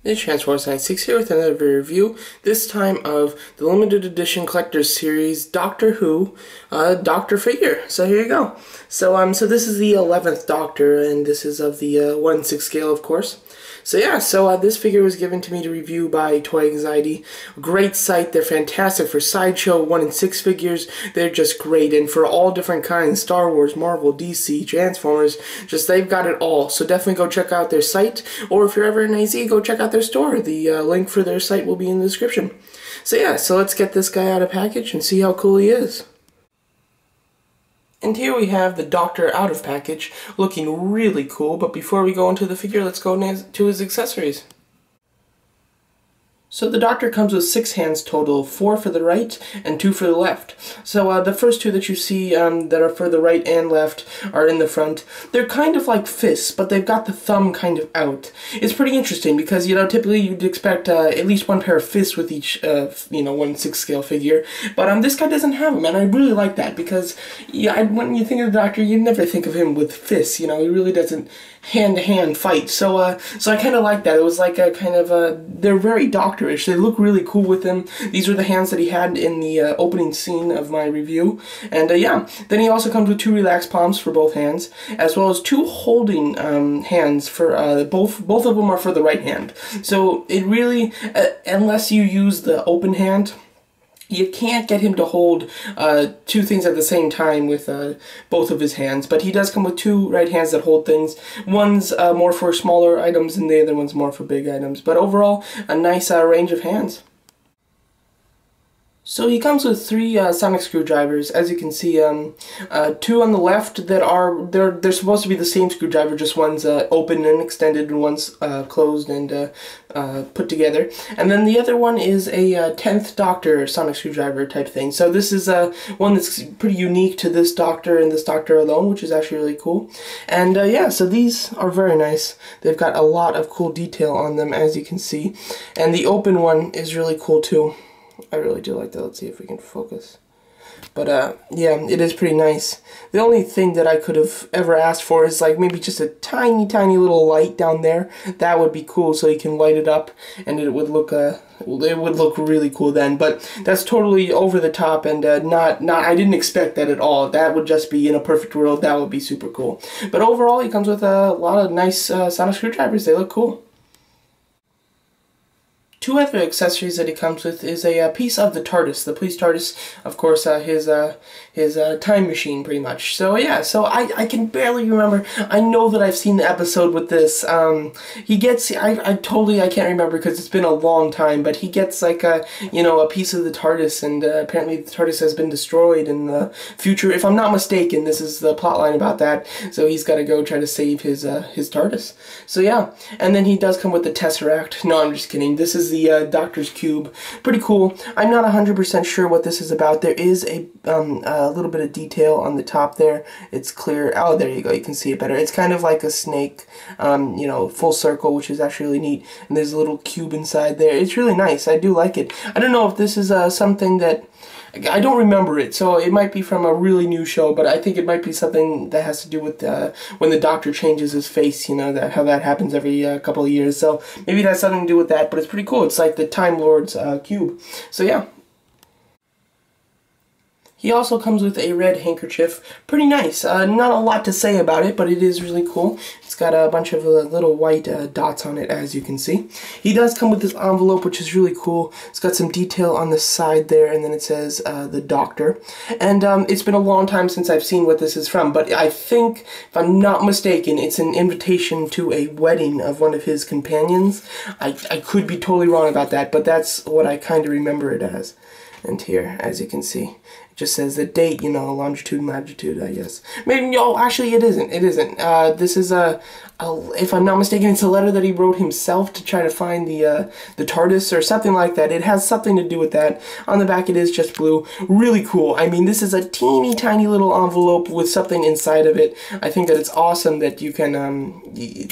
It's Transforce96 here with another review, this time of the limited edition collector's series Doctor Who Doctor figure. So here you go. So this is the 11th Doctor, and this is of the 1/6 scale, of course. So yeah, this figure was given to me to review by Toy Anxiety. Great site, they're fantastic for sideshow 1/6 figures. They're just great, and for all different kinds, Star Wars, Marvel, DC, Transformers, just they've got it all. So definitely go check out their site, or if you're ever in AZ, go check out their store. The link for their site will be in the description. So yeah, so let's get this guy out of package and see how cool he is. And here we have the Doctor out of package, looking really cool, but before we go into the figure, let's go to his accessories. So the Doctor comes with 6 hands total, 4 for the right and 2 for the left. So the first 2 that you see that are for the right and left are in the front. They're kind of like fists, but they've got the thumb kind of out. It's pretty interesting because, you know, typically you'd expect at least 1 pair of fists with each, 1/6 scale figure. But this guy doesn't have them, and I really like that because, yeah, when you think of the Doctor, you never think of him with fists. You know, he really doesn't hand-to-hand fight. So I kind of like that. It was like a kind of they're very Doctor-ish. They look really cool with him. These were the hands that he had in the opening scene of my review. And yeah, then he also comes with 2 relaxed palms for both hands, as well as 2 holding hands for both of them are for the right hand. So it really, unless you use the open hand, you can't get him to hold 2 things at the same time with both of his hands, but he does come with 2 right hands that hold things. One's more for smaller items and the other one's more for big items, but overall a nice range of hands. So he comes with 3 sonic screwdrivers, as you can see. 2 on the left that are they're supposed to be the same screwdriver, just one's open and extended and one's closed and put together. And then the other one is a 10th Doctor sonic screwdriver type thing. So this is one that's pretty unique to this Doctor and this Doctor alone, which is actually really cool. And yeah, so these are very nice. They've got a lot of cool detail on them, as you can see. And the open one is really cool too. I really do like that. Let's see if we can focus. But yeah, it is pretty nice. The only thing that I could have ever asked for is like maybe just a tiny little light down there. That would be cool, so you can light it up and it would look really cool then. But that's totally over the top and not I didn't expect that at all. That would just be, in a perfect world, that would be super cool. But overall, he comes with a lot of nice sonic screwdrivers. They look cool. 2 other accessories that he comes with is a piece of the TARDIS, the police TARDIS, of course, his time machine, pretty much. So yeah, so I can barely remember. I know that I've seen the episode with this. He gets, I can't remember because it's been a long time, but he gets like a piece of the TARDIS, and apparently the TARDIS has been destroyed in the future. If I'm not mistaken, this is the plotline about that. So he's got to go try to save his TARDIS. So yeah, and then he does come with the Tesseract. No, I'm just kidding. This is the Doctor's Cube. Pretty cool. I'm not 100% sure what this is about. There is a little bit of detail on the top there. It's clear. Oh, there you go. You can see it better. It's kind of like a snake, full circle, which is actually really neat. And there's a little cube inside there. It's really nice. I do like it. I don't know if this is something that I don't remember it, so it might be from a really new show, but I think it might be something that has to do with when the Doctor changes his face, how that happens every couple of years. So maybe it has something to do with that, but it's pretty cool. It's like the Time Lord's cube. So yeah. He also comes with a red handkerchief. Pretty nice. Not a lot to say about it, but it is really cool. It's got a bunch of little white dots on it, as you can see. He does come with this envelope, which is really cool. It's got some detail on the side there, and then it says the Doctor. And it's been a long time since I've seen what this is from, but I think, if I'm not mistaken, it's an invitation to a wedding of one of his companions. I could be totally wrong about that, but that's what I kind of remember it as. And here, as you can see, it just says the date, longitude and latitude, I guess. Maybe, no, actually it isn't. It isn't. This is if I'm not mistaken, it's a letter that he wrote himself to try to find the TARDIS or something like that. It has something to do with that. On the back it is just blue. Really cool. I mean, this is a teeny tiny little envelope with something inside of it. I think that it's awesome that you can,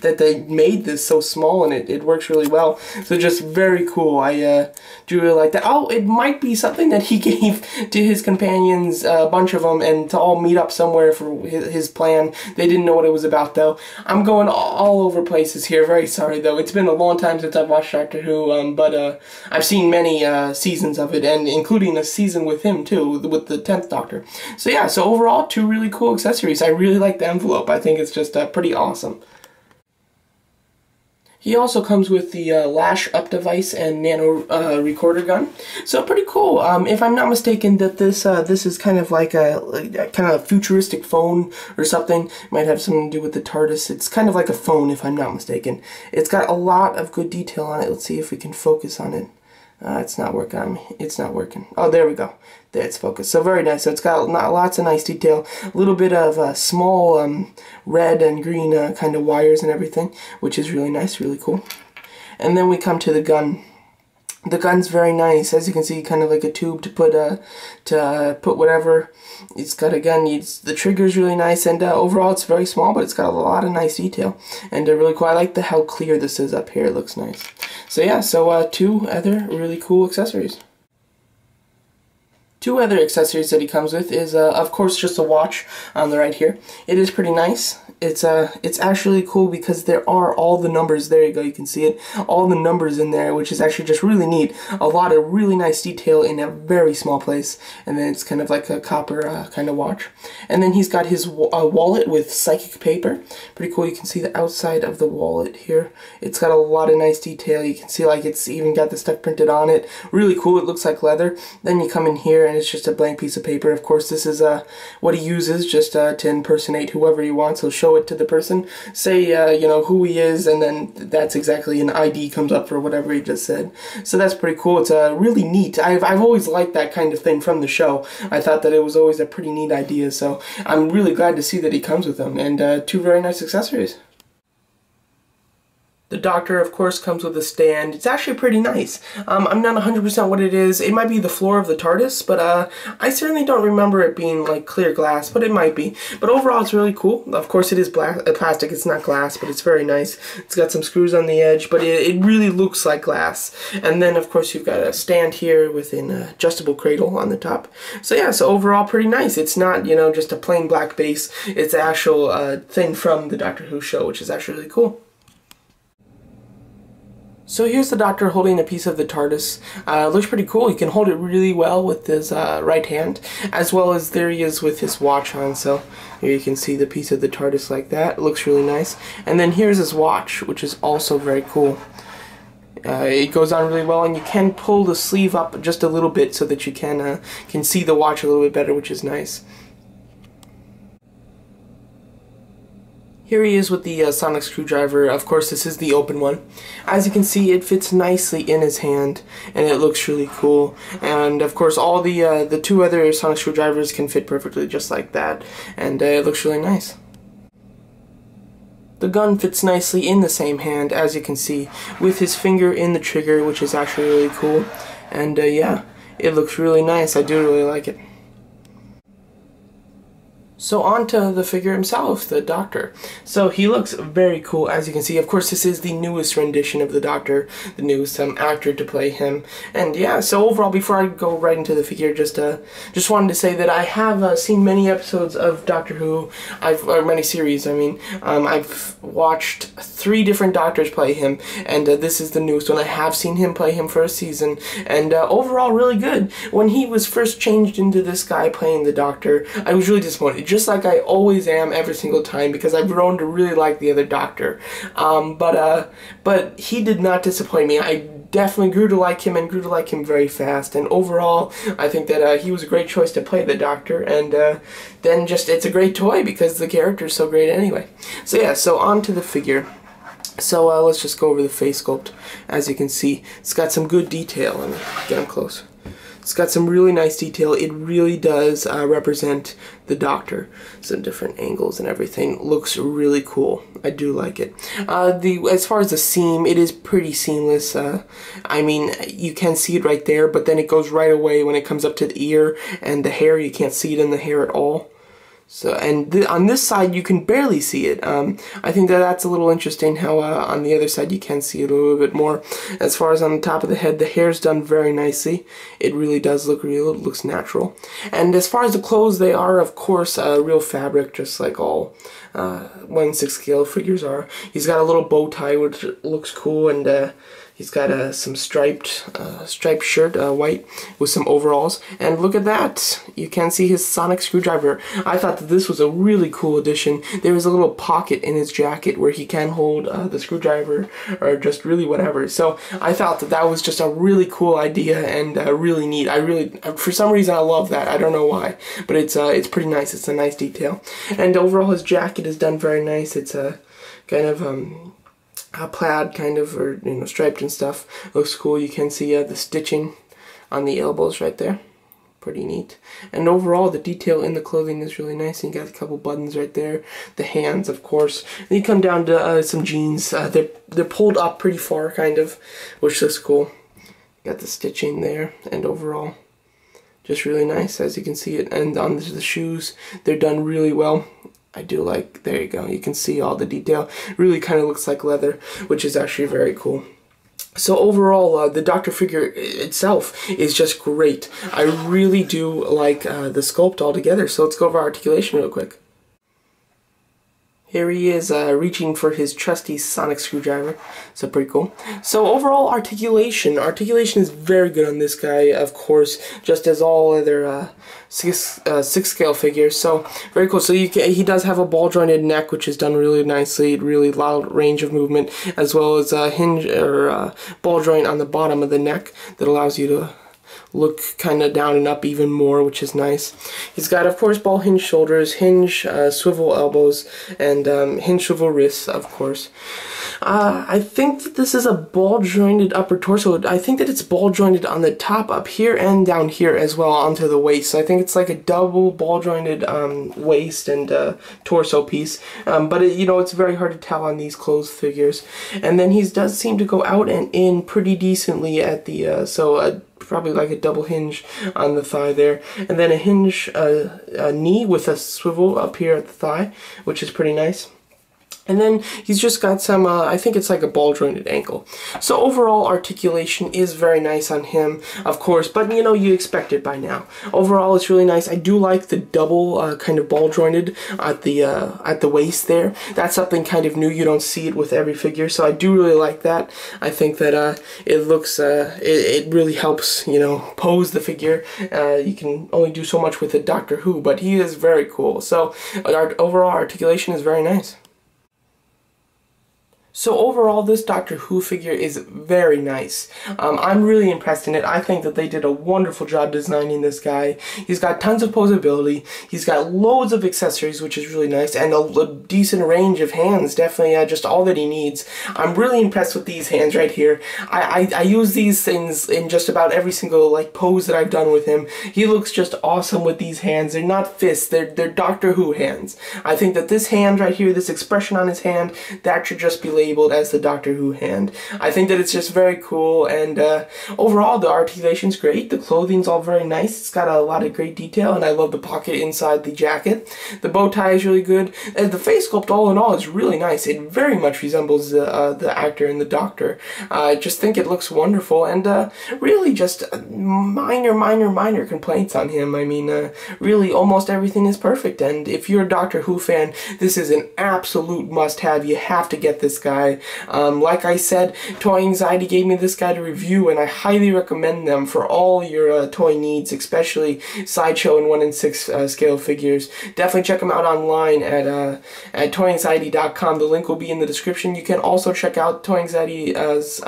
that they made this so small, and it works really well. So just very cool. I do really like that. Oh, it might be something that he gave to his companion companions, a bunch of them, and to all meet up somewhere for his plan. They didn't know what it was about, though. I'm going all over places here. Very sorry, though. It's been a long time since I've watched Doctor Who, but I've seen many seasons of it, and including a season with him, too, with the 10th Doctor. So yeah, so overall, 2 really cool accessories. I really like the envelope. I think it's just pretty awesome. He also comes with the lash up device and Nano Recorder gun, so pretty cool. If I'm not mistaken, that this is kind of like a kind of futuristic phone or something. Might have something to do with the TARDIS. It's kind of like a phone, if I'm not mistaken. It's got a lot of good detail on it. Let's see if we can focus on it. It's not working on me. It's not working. Oh, there we go. There, it's focused. So very nice. So it's got lots of nice detail. A little bit of small red and green kind of wires and everything, which is really nice, really cool. And then we come to the gun. The gun's very nice, as you can see, kind of like a tube to put whatever. It's got a gun. The trigger's really nice, and overall it's very small, but it's got a lot of nice detail and really cool. I like how clear this is up here. It looks nice. So yeah, so 2 other really cool accessories. 2 other accessories that he comes with is, of course, just a watch on the right here. It is pretty nice. It's actually cool because there are all the numbers. There you go, you can see it. All the numbers in there, which is actually just really neat. A lot of really nice detail in a very small place. And then it's kind of like a copper kind of watch. And then he's got his wallet with psychic paper. Pretty cool. You can see the outside of the wallet here. It's got a lot of nice detail. You can see like it's even got the stuff printed on it. Really cool. It looks like leather. Then you come in here and it's just a blank piece of paper. Of course, this is what he uses just to impersonate whoever he wants. He'll show it to the person, say you know, who he is, and then that's exactly an ID comes up for whatever he just said. So that's pretty cool. It's really neat. I've always liked that kind of thing from the show. I thought that it was always a pretty neat idea, so I'm really glad to see that he comes with them, and 2 very nice accessories. The Doctor, of course, comes with a stand. It's actually pretty nice. I'm not 100% what it is. It might be the floor of the TARDIS, but I certainly don't remember it being like clear glass, but it might be. But overall, it's really cool. Of course, it is plastic. It's not glass, but it's very nice. It's got some screws on the edge, but it really looks like glass. And then, of course, you've got a stand here with an adjustable cradle on the top. So yeah, so overall, pretty nice. It's not, you know, just a plain black base. It's an actual thing from the Doctor Who show, which is actually really cool. So here's the Doctor holding a piece of the TARDIS. Looks pretty cool. He can hold it really well with his right hand, as well as there he is with his watch on. So here you can see the piece of the TARDIS like that. It looks really nice. And then here's his watch, which is also very cool. It goes on really well, and you can pull the sleeve up just a little bit so that you can see the watch a little bit better, which is nice. Here he is with the sonic screwdriver. Of course, this is the open one. As you can see, it fits nicely in his hand, and it looks really cool. And of course, all the 2 other sonic screwdrivers can fit perfectly just like that, and it looks really nice. The gun fits nicely in the same hand, as you can see, with his finger in the trigger, which is actually really cool. And yeah, it looks really nice. I do really like it. So on to the figure himself, the Doctor. So he looks very cool, as you can see. Of course, this is the newest rendition of the Doctor, the newest actor to play him. And yeah, so overall, before I go right into the figure, just wanted to say that I have seen many episodes of Doctor Who, or many series, I mean. I've watched 3 different Doctors play him, and this is the newest one. I have seen him play him for a season, and overall, really good. When he was first changed into this guy playing the Doctor, I was really disappointed. Just like I always am every single time, because I've grown to really like the other Doctor. But he did not disappoint me. I definitely grew to like him, and grew to like him very fast. And overall, I think that he was a great choice to play the Doctor. And then just, it's a great toy because the character is so great anyway. So yeah, so on to the figure. So let's just go over the face sculpt. As you can see, it's got some good detail. Let me get him close. It's got some really nice detail. It really does represent the Doctor. Some different angles and everything. Looks really cool. I do like it. As far as the seam, it is pretty seamless. I mean, you can see it right there, but then it goes right away when it comes up to the ear and the hair. You can't see it in the hair at all. So, and on this side you can barely see it. I think that's a little interesting how on the other side you can see it a little bit more. As far as on the top of the head, the hair's done very nicely. It really does look real, it looks natural. And as far as the clothes, they are of course real fabric, just like all 1/6 scale figures are. He's got a little bow tie which looks cool, and he's got some striped shirt, white, with some overalls. And look at that! You can see his sonic screwdriver. I thought that this was a really cool addition. There is a little pocket in his jacket where he can hold the screwdriver, or just really whatever. So I thought that that was just a really cool idea and really neat. For some reason, I love that. I don't know why, but it's pretty nice. It's a nice detail. And overall, his jacket is done very nice. It's a kind of plaid kind of, or striped and stuff. Looks cool. You can see the stitching on the elbows right there. Pretty neat. And overall, the detail in the clothing is really nice. And you got a couple buttons right there. The hands, of course. Then you come down to some jeans. They're pulled up pretty far, kind of, which looks cool. Got the stitching there, and overall, just really nice, as you can see it. And on the shoes, they're done really well. I do like, there you go, you can see all the detail. Really kind of looks like leather, which is actually very cool. So overall, the Doctor figure itself is just great. I really do like the sculpt altogether. So let's go over articulation real quick. Here he is reaching for his trusty sonic screwdriver, so pretty cool. So overall, articulation is very good on this guy, of course, just as all other 6 scale figures. So very cool. So he does have a ball jointed neck, which is done really nicely, really loud range of movement, as well as a hinge or ball joint on the bottom of the neck that allows you to look kind of down and up even more, which is nice. He's got, of course, ball hinge shoulders, hinge swivel elbows, and hinge swivel wrists, of course. I think that this is a ball jointed upper torso. I think that it's ball jointed on the top up here and down here as well onto the waist. So I think it's like a double ball jointed waist and torso piece. But it's very hard to tell on these closed figures. And then he does seem to go out and in pretty decently at the probably like a double hinge on the thigh there, and then a hinge knee with a swivel up here at the thigh, which is pretty nice. And then he's just got some, I think it's like a ball jointed ankle. So overall, articulation is very nice on him, of course, but you expect it by now. Overall, it's really nice. I do like the double kind of ball jointed at the waist there. That's something kind of new. You don't see it with every figure, so I do really like that. I think that it looks, it really helps, pose the figure. You can only do so much with a Doctor Who, but he is very cool. So overall, articulation is very nice. So overall, this Doctor Who figure is very nice. I'm really impressed in it. I think that they did a wonderful job designing this guy. He's got tons of posability. He's got loads of accessories, which is really nice, and a decent range of hands. Definitely just all that he needs. I'm really impressed with these hands right here. I use these things in just about every single pose that I've done with him. He looks just awesome with these hands. They're not fists. They're Doctor Who hands. I think that this hand right here, this expression on his hand, that should just be labeled as the Doctor Who hand. I think that it's just very cool, and overall the articulation's great. The clothing's all very nice. It's got a lot of great detail, and I love the pocket inside the jacket. The bow tie is really good. The face sculpt, all in all, is really nice. It very much resembles the actor in the Doctor. I just think it looks wonderful, and really just minor complaints on him. I mean, really almost everything is perfect, and if you're a Doctor Who fan, this is an absolute must-have. You have to get this guy. Like I said, Toy Anxiety gave me this guy to review, and I highly recommend them for all your toy needs, especially Sideshow and 1/6 scale figures. Definitely check them out online at toyanxiety.com. The link will be in the description. You can also check out Toy Anxiety's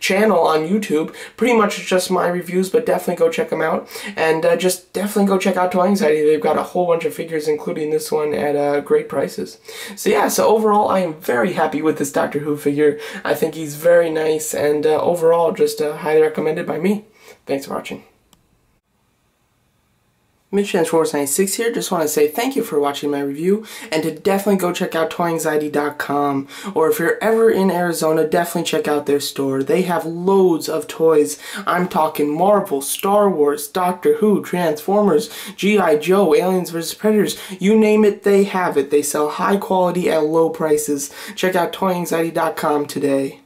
channel on YouTube. Pretty much just my reviews, but definitely go check them out. And just definitely go check out Toy Anxiety. They've got a whole bunch of figures, including this one, at great prices. So yeah, so overall, I am very happy with this Doctor Who figure. I think he's very nice, and overall just highly recommended by me. Thanks for watching. MidTransforce96 here. Just want to say thank you for watching my review, and to definitely go check out toyanxiety.com, or if you're ever in Arizona, definitely check out their store. They have loads of toys. I'm talking Marvel, Star Wars, Doctor Who, Transformers, G.I. Joe, Aliens vs. Predators, you name it, they have it. They sell high quality at low prices. Check out toyanxiety.com today.